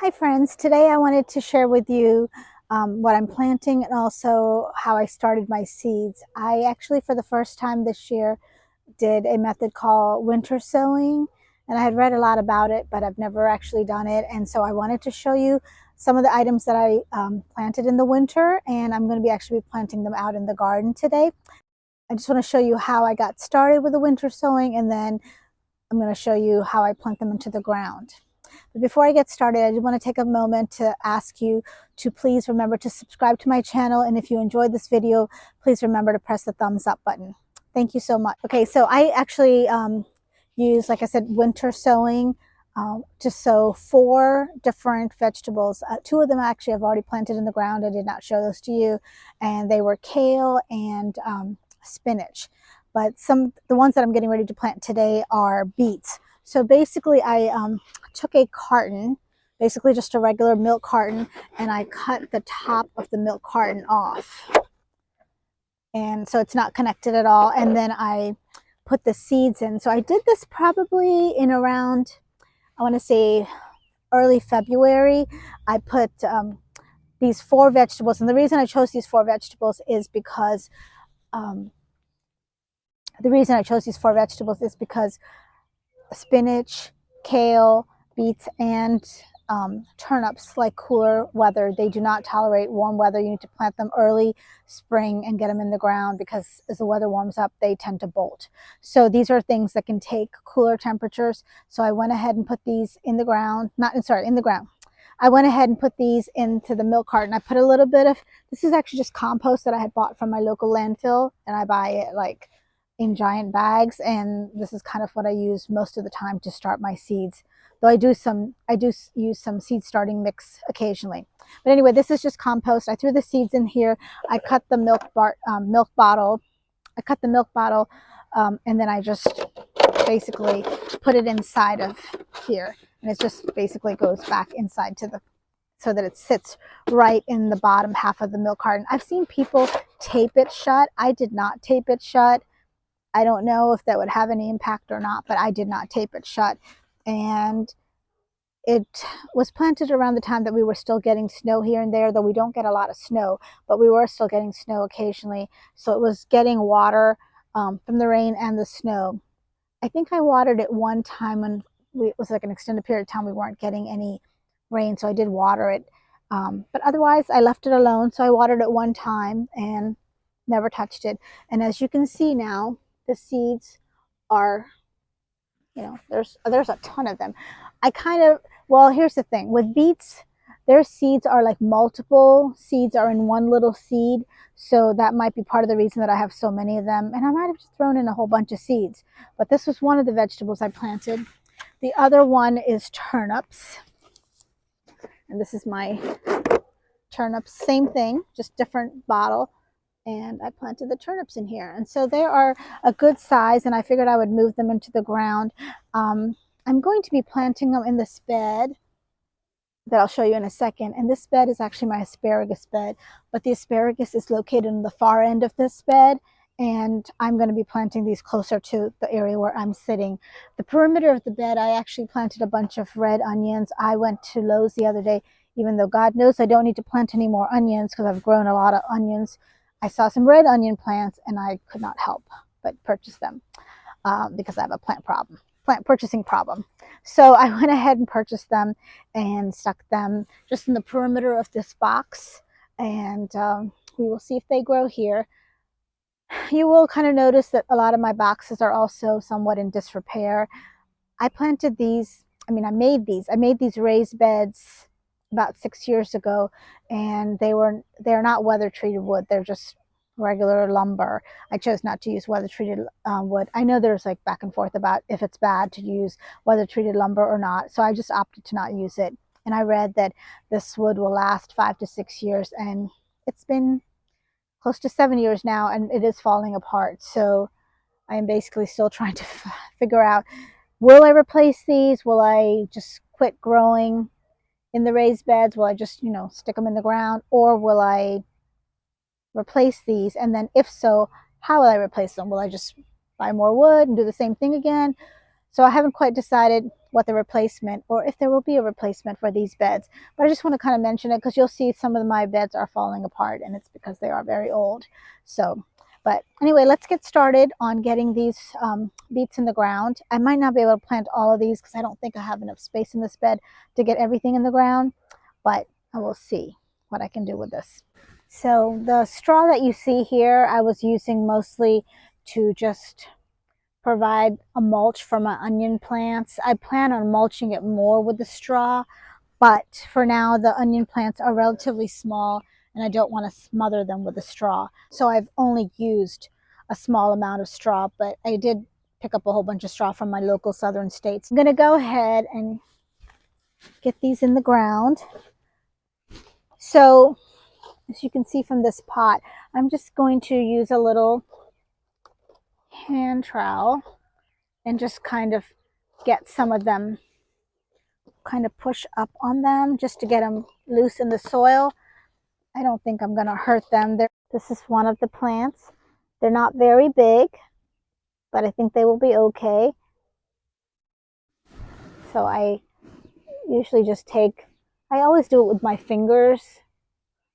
Hi friends, today I wanted to share with you what I'm planting and also how I started my seeds. I actually for the first time this year did a method called winter sowing, and I had read a lot about it but I've never actually done it, and so I wanted to show you some of the items that I planted in the winter, and I'm going to be actually planting them out in the garden today. I just want to show you how I got started with the winter sowing, and then I'm going to show you how I plant them into the ground. But before I get started, I just want to take a moment to ask you to please remember to subscribe to my channel. And if you enjoyed this video, please remember to press the thumbs up button. Thank you so much. Okay, so I actually use, like I said, winter sowing to sow 4 different vegetables. 2 of them actually I've already planted in the ground. I did not show those to you. And they were kale and spinach. But the ones that I'm getting ready to plant today are beets. So basically I took a carton, basically just a regular milk carton, and I cut the top of the milk carton off. And so it's not connected at all. And then I put the seeds in. So I did this probably in around, I want to say early February. I put these 4 vegetables. And the reason I chose these 4 vegetables is because spinach, kale, beets, and turnips like cooler weather. They do not tolerate warm weather. You need to plant them early spring and get them in the ground, because as the weather warms up, they tend to bolt. So these are things that can take cooler temperatures. So I went ahead and put these in the ground, in the ground. I went ahead and put these into the milk carton. I put a little bit of, this is actually just compost that I had bought from my local landfill, and I buy it like in giant bags, and this is kind of what I use most of the time to start my seeds, though I do use some seed starting mix occasionally. But anyway, this is just compost. I threw the seeds in here. I cut the milk bottle. And then I just basically put it inside of here, and it just basically goes back inside to the, so that it sits right in the bottom half of the milk carton. I've seen people tape it shut. I did not tape it shut. I don't know if that would have any impact or not, but I did not tape it shut. And it was planted around the time that we were still getting snow here and there, though we don't get a lot of snow, but we were still getting snow occasionally. So it was getting water from the rain and the snow. I think I watered it one time when it was like an extended period of time we weren't getting any rain, so I did water it. But otherwise, I left it alone. So I watered it one time and never touched it. And as you can see now, the seeds are, there's a ton of them. Well, here's the thing with beets, their seeds are like multiple seeds are in one little seed, so that might be part of the reason that I have so many of them, and I might have just thrown in a whole bunch of seeds. But this was one of the vegetables I planted. The other one is turnips, and this is my turnips. Same thing, just different bottle. And I planted the turnips in here. And so they are a good size, and I figured I would move them into the ground. I'm going to be planting them in this bed that I'll show you in a second. And this bed is actually my asparagus bed, but the asparagus is located in the far end of this bed. And I'm going to be planting these closer to the area where I'm sitting. The perimeter of the bed, I actually planted a bunch of red onions. I went to Lowe's the other day, even though God knows I don't need to plant any more onions because I've grown a lot of onions. I saw some red onion plants and I could not help but purchase them because I have a plant purchasing problem. So I went ahead and purchased them and stuck them just in the perimeter of this box, and we will see if they grow here. You will kind of notice that a lot of my boxes are also somewhat in disrepair. I planted these, I made these raised beds about 6 years ago, and they're not weather treated wood. They're just regular lumber. I chose not to use weather treated wood. I know there's like back and forth about if it's bad to use weather treated lumber or not, so I just opted to not use it. And I read that this wood will last 5 to 6 years, and it's been close to 7 years now, and it is falling apart. So I am basically still trying to figure out, will I replace these? Will I just quit growing in the raised beds? Will I just, stick them in the ground? Or will I replace these? And then if so, how will I replace them? Will I just buy more wood and do the same thing again? So I haven't quite decided what the replacement, or if there will be a replacement for these beds. But I just want to kind of mention it because you'll see some of my beds are falling apart, and it's because they are very old. So, but anyway, let's get started on getting these beets in the ground. I might not be able to plant all of these because I don't think I have enough space in this bed to get everything in the ground, but I will see what I can do with this. So the straw that you see here, I was using mostly to just provide a mulch for my onion plants. I plan on mulching it more with the straw, but for now the onion plants are relatively small and I don't want to smother them with the straw. So I've only used a small amount of straw, but I did pick up a whole bunch of straw from my local southern states. I'm going to go ahead and get these in the ground. So as you can see from this pot, I'm just going to use a little hand trowel and just kind of get some of them, kind of push up on them just to get them loose in the soil. I don't think I'm going to hurt them. This is one of the plants. They're not very big, but I think they will be okay. So I usually just I always do it with my fingers.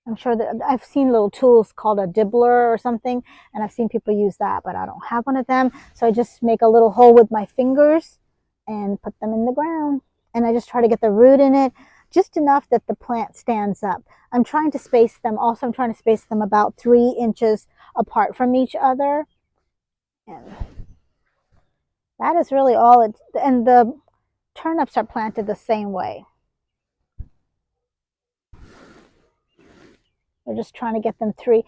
I'm sure that I've seen little tools called a dibbler or something, and I've seen people use that, but I don't have one of them. So I just make a little hole with my fingers and put them in the ground. And I just try to get the root in it just enough that the plant stands up. I'm trying to space them. Also, I'm trying to space them about 3 inches apart from each other. And that is really all it, and the turnips are planted the same way. We're just trying to get them 3.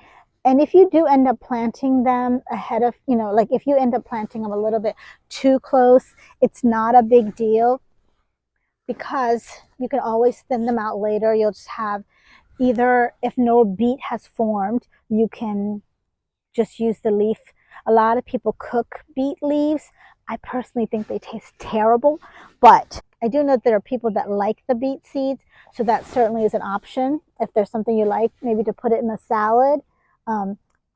And if you do end up planting them ahead of, like if you end up planting them a little bit too close, it's not a big deal because you can always thin them out later. You'll just have either, if no beet has formed, you can just use the leaf. A lot of people cook beet leaves. I personally think they taste terrible, but I do know there are people that like the beet seeds, so that certainly is an option if there's something you like, maybe to put it in a salad.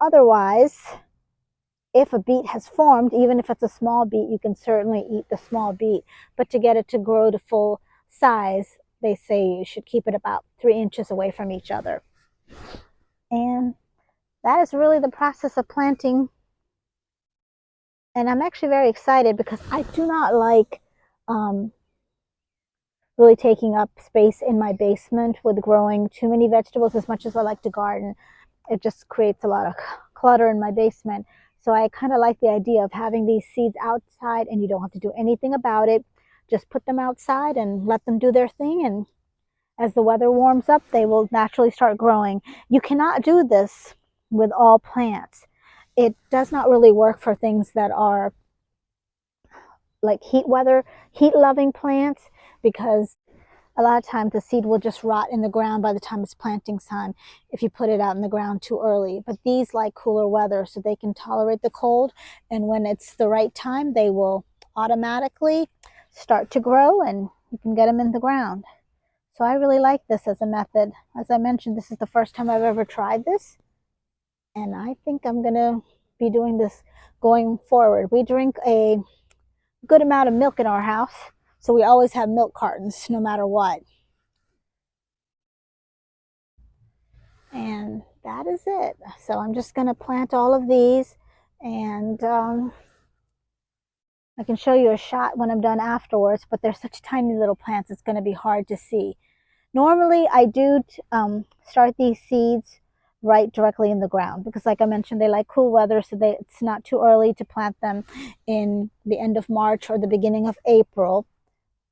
Otherwise, if a beet has formed, even if it's a small beet, you can certainly eat the small beet. But to get it to grow to full size, they say you should keep it about 3 inches away from each other. And that is really the process of planting. And I'm actually very excited because I do not like really taking up space in my basement with growing too many vegetables. As much as I like to garden, it just creates a lot of clutter in my basement. So I kind of like the idea of having these seeds outside and you don't have to do anything about it. Just put them outside and let them do their thing, and as the weather warms up, they will naturally start growing. You cannot do this with all plants. It does not really work for things that are like heat loving plants, because a lot of times the seed will just rot in the ground by the time it's planting time if you put it out in the ground too early. But these like cooler weather, so they can tolerate the cold, and when it's the right time, they will automatically start to grow and you can get them in the ground. So I really like this as a method. As I mentioned, this is the first time I've ever tried this, and I think I'm going to be doing this going forward. We drink a good amount of milk in our house, so we always have milk cartons no matter what. And that is it. So I'm just going to plant all of these, and I can show you a shot when I'm done afterwards, but they're such tiny little plants, it's going to be hard to see. Normally, I do start these seeds right directly in the ground because, like I mentioned, they like cool weather, so it's not too early to plant them in the end of March or the beginning of April.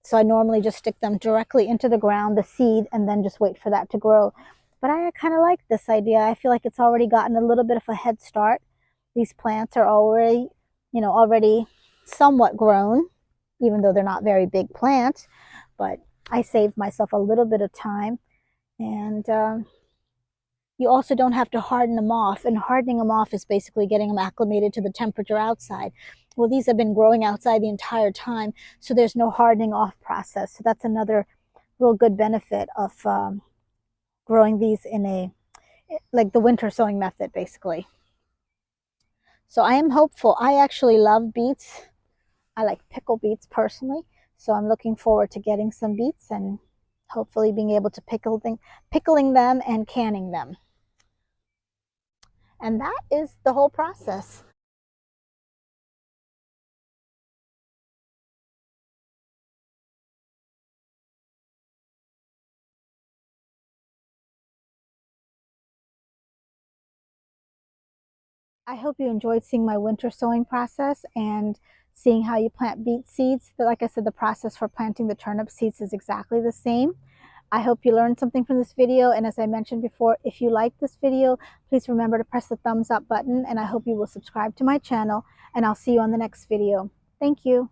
So I normally just stick them directly into the ground, the seed, and then just wait for that to grow. But I kind of like this idea. I feel like it's already gotten a little bit of a head start. These plants are already somewhat grown, even though they're not very big plants. But I saved myself a little bit of time. And you also don't have to harden them off. And hardening them off is basically getting them acclimated to the temperature outside. Well, these have been growing outside the entire time, so there's no hardening off process. So that's another real good benefit of growing these in like the winter sowing method, basically. So I am hopeful. I actually love beets. I like pickle beets personally, so I'm looking forward to getting some beets and hopefully being able to pickling them and canning them. And that is the whole process. I hope you enjoyed seeing my winter sowing process and seeing how you plant beet seeds. Like I said, the process for planting the turnip seeds is exactly the same. I hope you learned something from this video. And as I mentioned before, if you like this video, please remember to press the thumbs up button. And I hope you will subscribe to my channel. And I'll see you on the next video. Thank you.